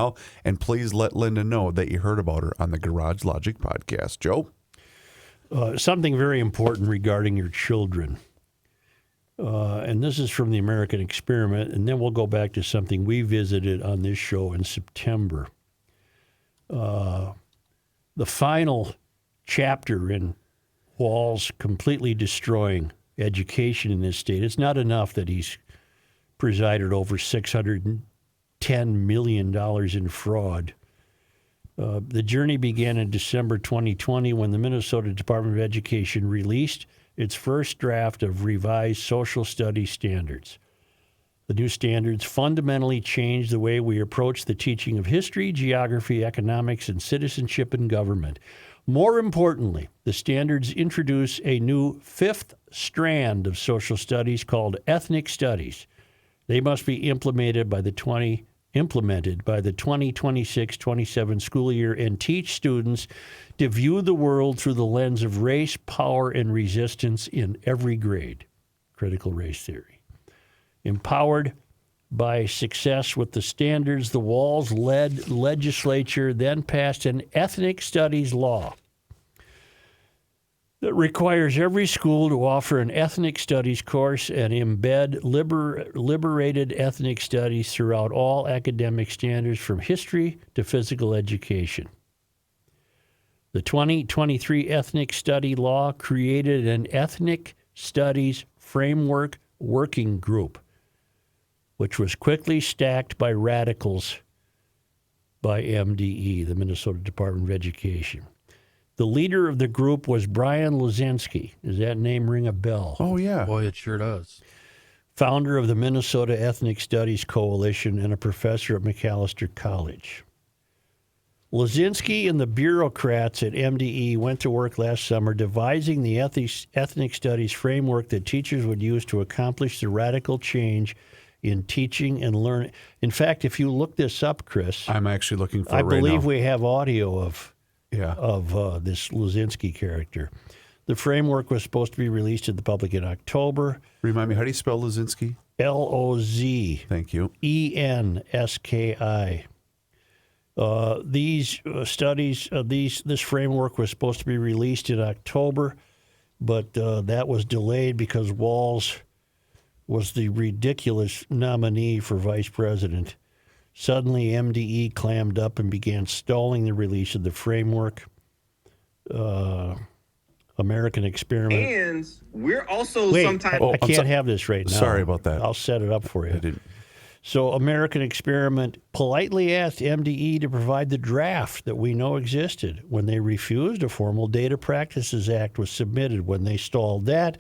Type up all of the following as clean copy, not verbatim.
now. And please let Linda know that you heard about her on the Garage Logic podcast. Joe? Something very important regarding your children. And this is from the American Experiment, and then we'll go back to something we visited on this show in September. The final chapter in Walz completely destroying education in this state. It's not enough that he's presided over $610 million in fraud. The journey began in December 2020 when the Minnesota Department of Education released its first draft of revised social studies standards. The new standards fundamentally changed the way we approach the teaching of history, geography, economics, and citizenship in government. More importantly, the standards introduce a new fifth strand of social studies called ethnic studies. They must be implemented by the 2026-27 school year and teach students to view the world through the lens of race, power, and resistance in every grade. Critical race theory. Empowered by success with the standards, the Walz-led legislature then passed an ethnic studies law that requires every school to offer an ethnic studies course and embed liberated ethnic studies throughout all academic standards from history to physical education. The 2023 Ethnic Study Law created an Ethnic Studies Framework Working Group, which was quickly stacked by radicals by MDE, the Minnesota Department of Education. The leader of the group was Brian Lozinski. Does that name ring a bell? Oh, yeah. Boy, it sure does. Founder of the Minnesota Ethnic Studies Coalition and a professor at Macalester College. Lozinski and the bureaucrats at MDE went to work last summer devising the ethnic studies framework that teachers would use to accomplish the radical change in teaching and learning. In fact, if you look this up, Chris, I'm actually looking for it I right believe now. we have audio of Yeah. this Lozinski character. The framework was supposed to be released to the public in October. Remind me, how do you spell Lozinski? Lozinski. Thank you. These studies, this framework was supposed to be released in October, but that was delayed because Walz was the ridiculous nominee for vice president. Suddenly, MDE clammed up and began stalling the release of the framework. American Experiment. And we're also Wait, sometimes. I can't have this right now. Sorry about that. I'll set it up for you. I didn't. So American Experiment politely asked MDE to provide the draft that we know existed. When they refused, a formal Data Practices Act was submitted. When they stalled that,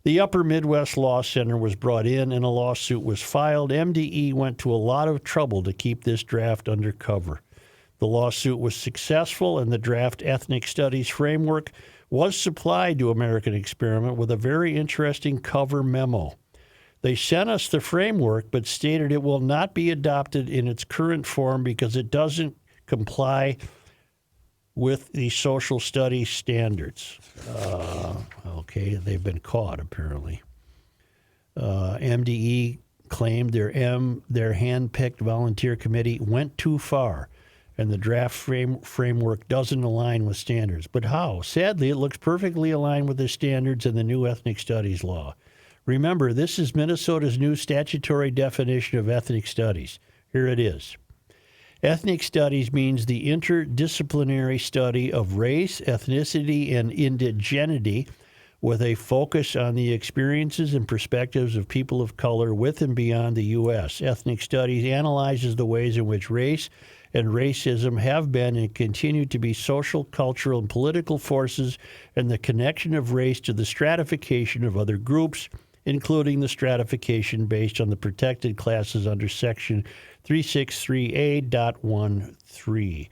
the Upper Midwest Law Center was brought in and a lawsuit was filed. MDE went to a lot of trouble to keep this draft under cover. The lawsuit was successful, and the draft Ethnic Studies Framework was supplied to American Experiment with a very interesting cover memo. They sent us the framework, but stated it will not be adopted in its current form because it doesn't comply with the social studies standards. Okay, they've been caught, apparently. MDE claimed their hand-picked volunteer committee went too far, and the draft framework doesn't align with standards. But how? Sadly, it looks perfectly aligned with the standards in the new ethnic studies law. Remember, this is Minnesota's new statutory definition of ethnic studies. Here it is. Ethnic studies means the interdisciplinary study of race, ethnicity, and indigeneity with a focus on the experiences and perspectives of people of color with and beyond the U.S. Ethnic studies analyzes the ways in which race and racism have been and continue to be social, cultural, and political forces, and the connection of race to the stratification of other groups, including the stratification based on the protected classes under Section 363A.13.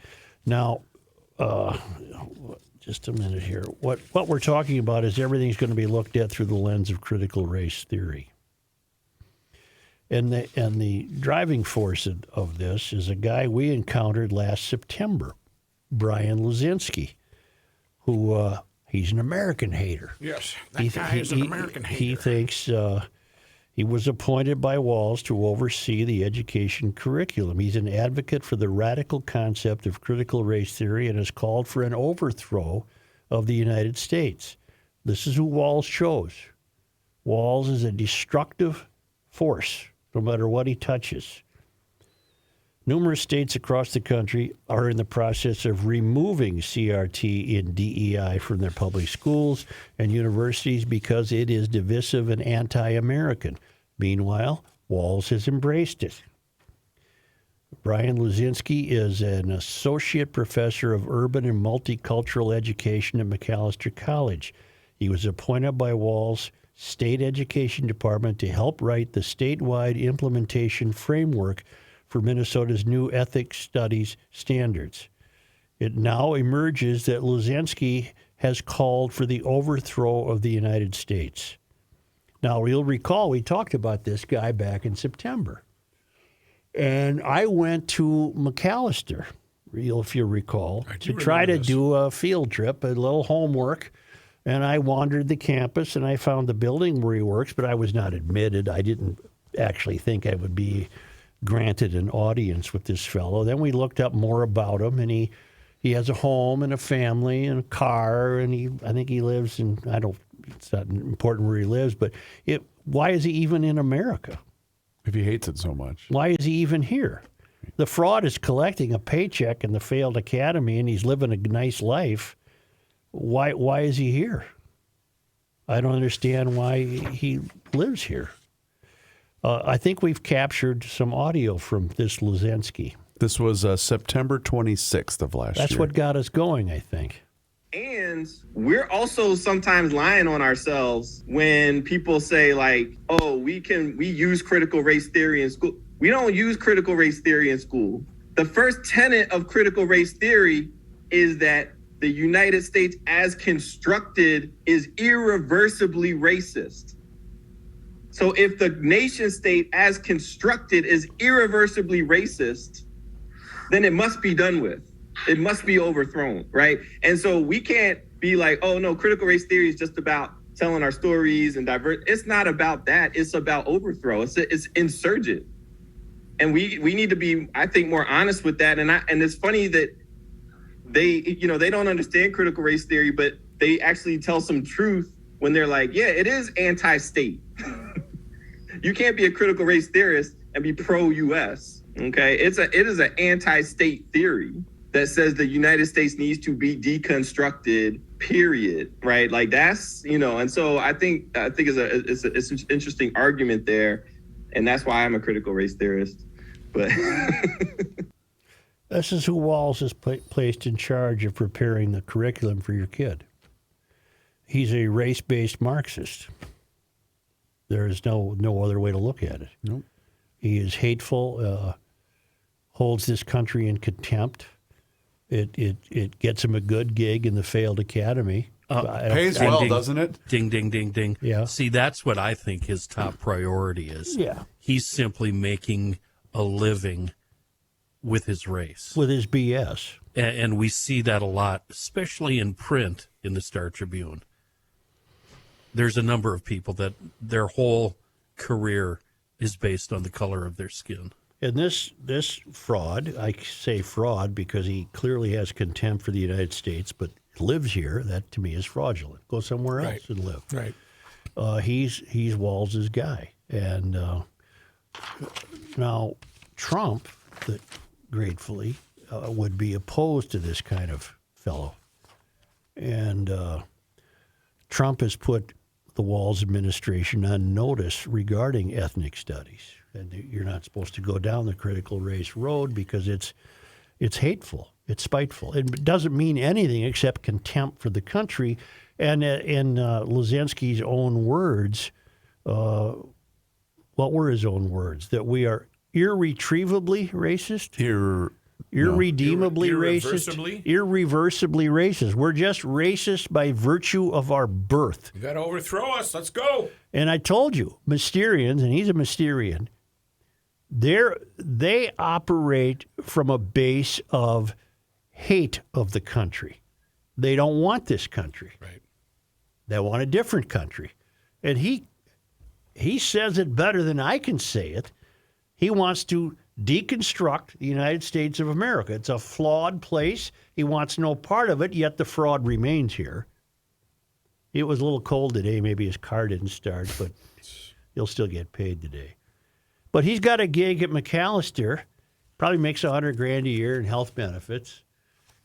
Now, just a minute here. What we're talking about is everything's going to be looked at through the lens of critical race theory. And the driving force of this is a guy we encountered last September, Brian Lozinski, who he's an American hater. Yes, that guy is an American hater. He thinks He was appointed by Walz to oversee the education curriculum. He's an advocate for the radical concept of critical race theory and has called for an overthrow of the United States. This is who Walz chose. Walz is a destructive force, no matter what he touches. Numerous states across the country are in the process of removing CRT in DEI from their public schools and universities because it is divisive and anti-American. Meanwhile, Walz has embraced it. Brian Luzinski is an associate professor of urban and multicultural education at Macalester College. He was appointed by Walz State Education Department to help write the statewide implementation framework for Minnesota's new ethics studies standards. It now emerges that Luzinski has called for the overthrow of the United States. Now, you'll recall we talked about this guy back in September. And I went to Macalester, if you recall, to try to do a field trip, a little homework. And I wandered the campus, and I found the building where he works, but I was not admitted. I didn't actually think I would be granted an audience with this fellow. Then we looked up more about him, and he has a home and a family and a car, and I think he lives in, it's not important where he lives, but why is he even in America? If he hates it so much. Why is he even here? The fraud is collecting a paycheck in the failed academy, and he's living a nice life. Why is he here? I don't understand why he lives here. I think we've captured some audio from this Luzinski. This was September 26th of last year. That's what got us going, I think. And we're also sometimes lying on ourselves when people say like, oh, we use critical race theory in school. We don't use critical race theory in school. The first tenet of critical race theory is that the United States as constructed is irreversibly racist. So if the nation state as constructed is irreversibly racist, then it must be done with. It must be overthrown, right? And so we can't be like, oh no, critical race theory is just about telling our stories and divert. It's not about that. It's about overthrow. It's insurgent. And we need to be, I think, more honest with that. And it's funny that they don't understand critical race theory, but they actually tell some truth when they're like, yeah, it is anti-state. You can't be a critical race theorist and be pro-US, okay? It is an anti-state theory that says the United States needs to be deconstructed, period, right? Like that's, and so I think it's an interesting argument there, and that's why I'm a critical race theorist. But this is who Walz is placed in charge of preparing the curriculum for your kid. He's a race-based Marxist. There is no other way to look at it. Nope. He is hateful, holds this country in contempt. It gets him a good gig in the failed academy. Pays well, ding, doesn't it? Ding, ding, ding, ding. Yeah. See, that's what I think his top priority is. Yeah. He's simply making a living with his race. With his BS. And we see that a lot, especially in print in the Star Tribune. There's a number of people that their whole career is based on the color of their skin. And this fraud, I say fraud because he clearly has contempt for the United States, but lives here. That to me is fraudulent. Go somewhere else and live. Right. He's Walz's guy, and now Trump, that gratefully would be opposed to this kind of fellow, and Trump has put the Walz administration on notice regarding ethnic studies. And you're not supposed to go down the critical race road because it's hateful, it's spiteful. It doesn't mean anything except contempt for the country. And in Luzinski's own words, what were his own words? That we are irretrievably racist? Irredeemably racist? Irreversibly racist. We're just racist by virtue of our birth. You got to overthrow us. Let's go. And I told you, Mysterians, and he's a Mysterian, they operate from a base of hate of the country. They don't want this country. Right. They want a different country. And he he says it better than I can say it. He wants to deconstruct the United States of America. It's a flawed place. He wants no part of it, yet the fraud remains here. It was a little cold today. Maybe his car didn't start, but he'll still get paid today. But he's got a gig at McAllister, probably makes $100,000 a year in health benefits,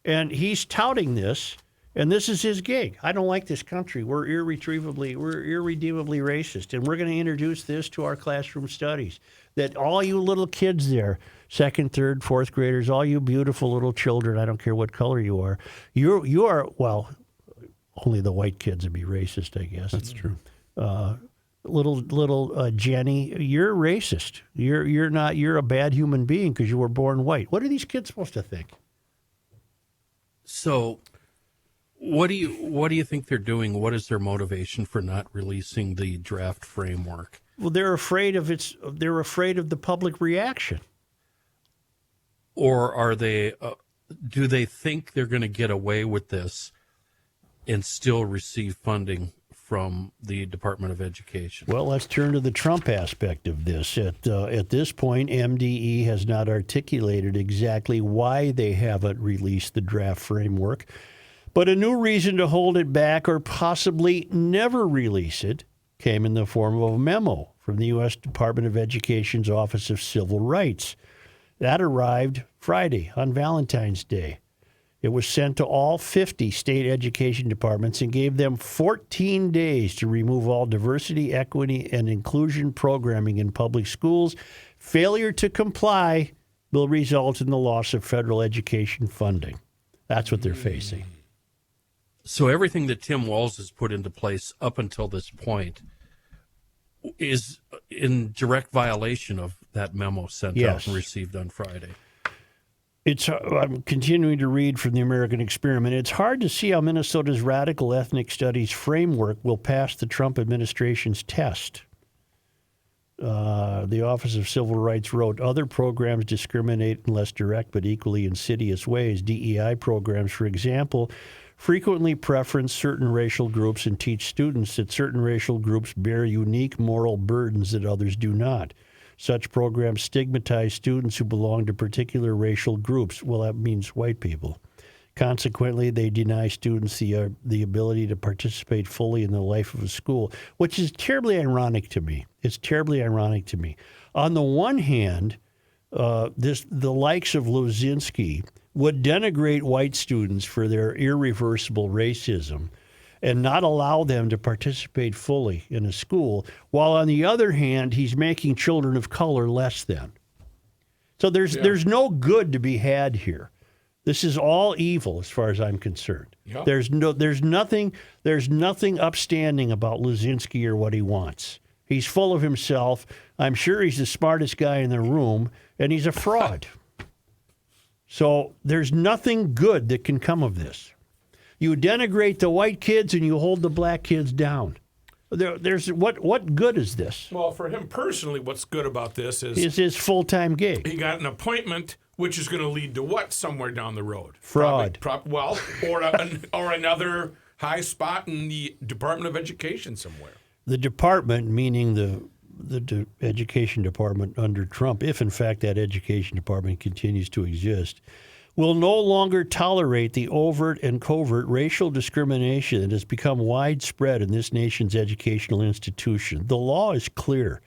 and he's touting this, and this is his gig. I don't like this country. We're irredeemably racist, and we're going to introduce this to our classroom studies. That all you little kids there, second, third, fourth graders, all you beautiful little children, I don't care what color you are, you are, well, only the white kids would be racist, I guess. That's true. Little Jenny, you're racist. You're not. You're a bad human being because you were born white. What are these kids supposed to think? So, what do you think they're doing? What is their motivation for not releasing the draft framework? Well, they're afraid of They're afraid of the public reaction. Or are they? Do they think they're going to get away with this and still receive funding from the Department of Education? Well, let's turn to the Trump aspect of this. At this point, MDE has not articulated exactly why they haven't released the draft framework, but a new reason to hold it back or possibly never release it came in the form of a memo from the U.S. Department of Education's Office of Civil Rights. That arrived Friday on Valentine's Day. It was sent to all 50 state education departments and gave them 14 days to remove all diversity, equity, and inclusion programming in public schools. Failure to comply will result in the loss of federal education funding. That's what they're facing. So everything that Tim Walz has put into place up until this point is in direct violation of that memo sent out and received on Friday. I'm continuing to read from the American Experiment. It's hard to see how Minnesota's radical ethnic studies framework will pass the Trump administration's test. The Office of Civil Rights wrote, other programs discriminate in less direct but equally insidious ways. DEI programs, for example, frequently preference certain racial groups and teach students that certain racial groups bear unique moral burdens that others do not. Such programs stigmatize students who belong to particular racial groups. Well, that means white people. Consequently, they deny students the ability to participate fully in the life of a school, which is terribly ironic to me. It's terribly ironic to me. On the one hand, the likes of Luzinski would denigrate white students for their irreversible racism and not allow them to participate fully in a school, while on the other hand, he's making children of color less than. So there's no good to be had here. This is all evil as far as I'm concerned. Yep. There's nothing upstanding about Luzinski or what he wants. He's full of himself. I'm sure he's the smartest guy in the room, and he's a fraud. So there's nothing good that can come of this. You denigrate the white kids and you hold the black kids down. There's what good is this? Well, for him personally, what's good about this is his full-time gig. He got an appointment, which is going to lead to what somewhere down the road? Fraud. Or another high spot in the Department of Education somewhere. The department, meaning the education department under Trump, if in fact that education department continues to exist, will no longer tolerate the overt and covert racial discrimination that has become widespread in this nation's educational institution. The law is clear.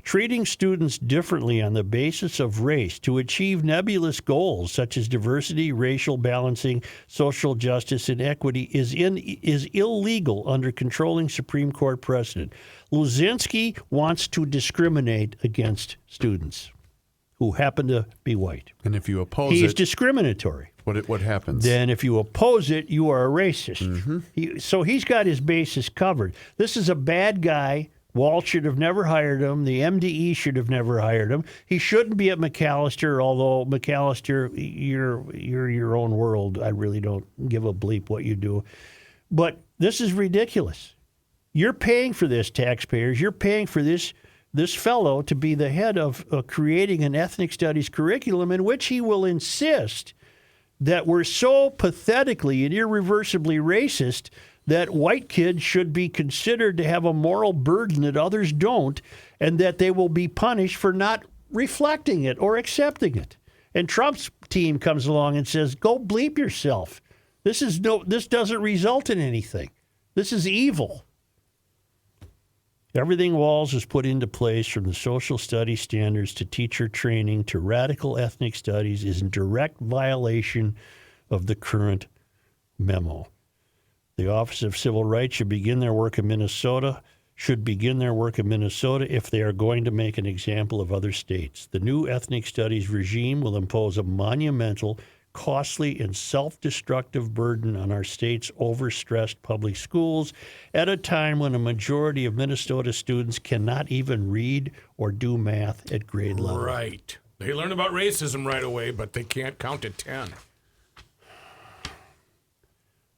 Treating students differently on the basis of race to achieve nebulous goals such as diversity, racial balancing, social justice, and equity is illegal under controlling Supreme Court precedent. Luzinski wants to discriminate against students who happen to be white. And if you oppose He's discriminatory. What happens? Then if you oppose it, you are a racist. Mm-hmm. So he's got his bases covered. This is a bad guy. Walz should have never hired him. The MDE should have never hired him. He shouldn't be at McAllister, although McAllister, you're your own world. I really don't give a bleep what you do. But this is ridiculous. You're paying for this, taxpayers. You're paying for this fellow to be the head of creating an ethnic studies curriculum in which he will insist that we're so pathetically and irreversibly racist that white kids should be considered to have a moral burden that others don't, and that they will be punished for not reflecting it or accepting it. And Trump's team comes along and says, go bleep yourself. This doesn't result in anything. This is evil. Everything Walz has put into place, from the social studies standards to teacher training to radical ethnic studies, is in direct violation of the current memo. The Office of Civil Rights should begin their work in Minnesota if they are going to make an example of other states. The new ethnic studies regime will impose a monumental, costly, and self-destructive burden on our state's overstressed public schools at a time when a majority of Minnesota students cannot even read or do math at grade level. Right. They learn about racism right away, but they can't count to 10.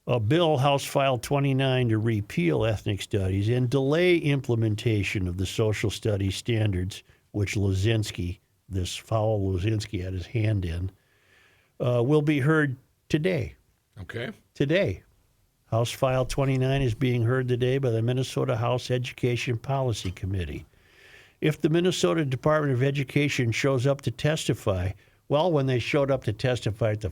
A bill, House File 29, to repeal ethnic studies and delay implementation of the social studies standards, which this foul Lozinski had his hand in, will be heard today. Okay. Today. House File 29 is being heard today by the Minnesota House Education Policy Committee. If the Minnesota Department of Education shows up to testify, well, when they showed up to testify at the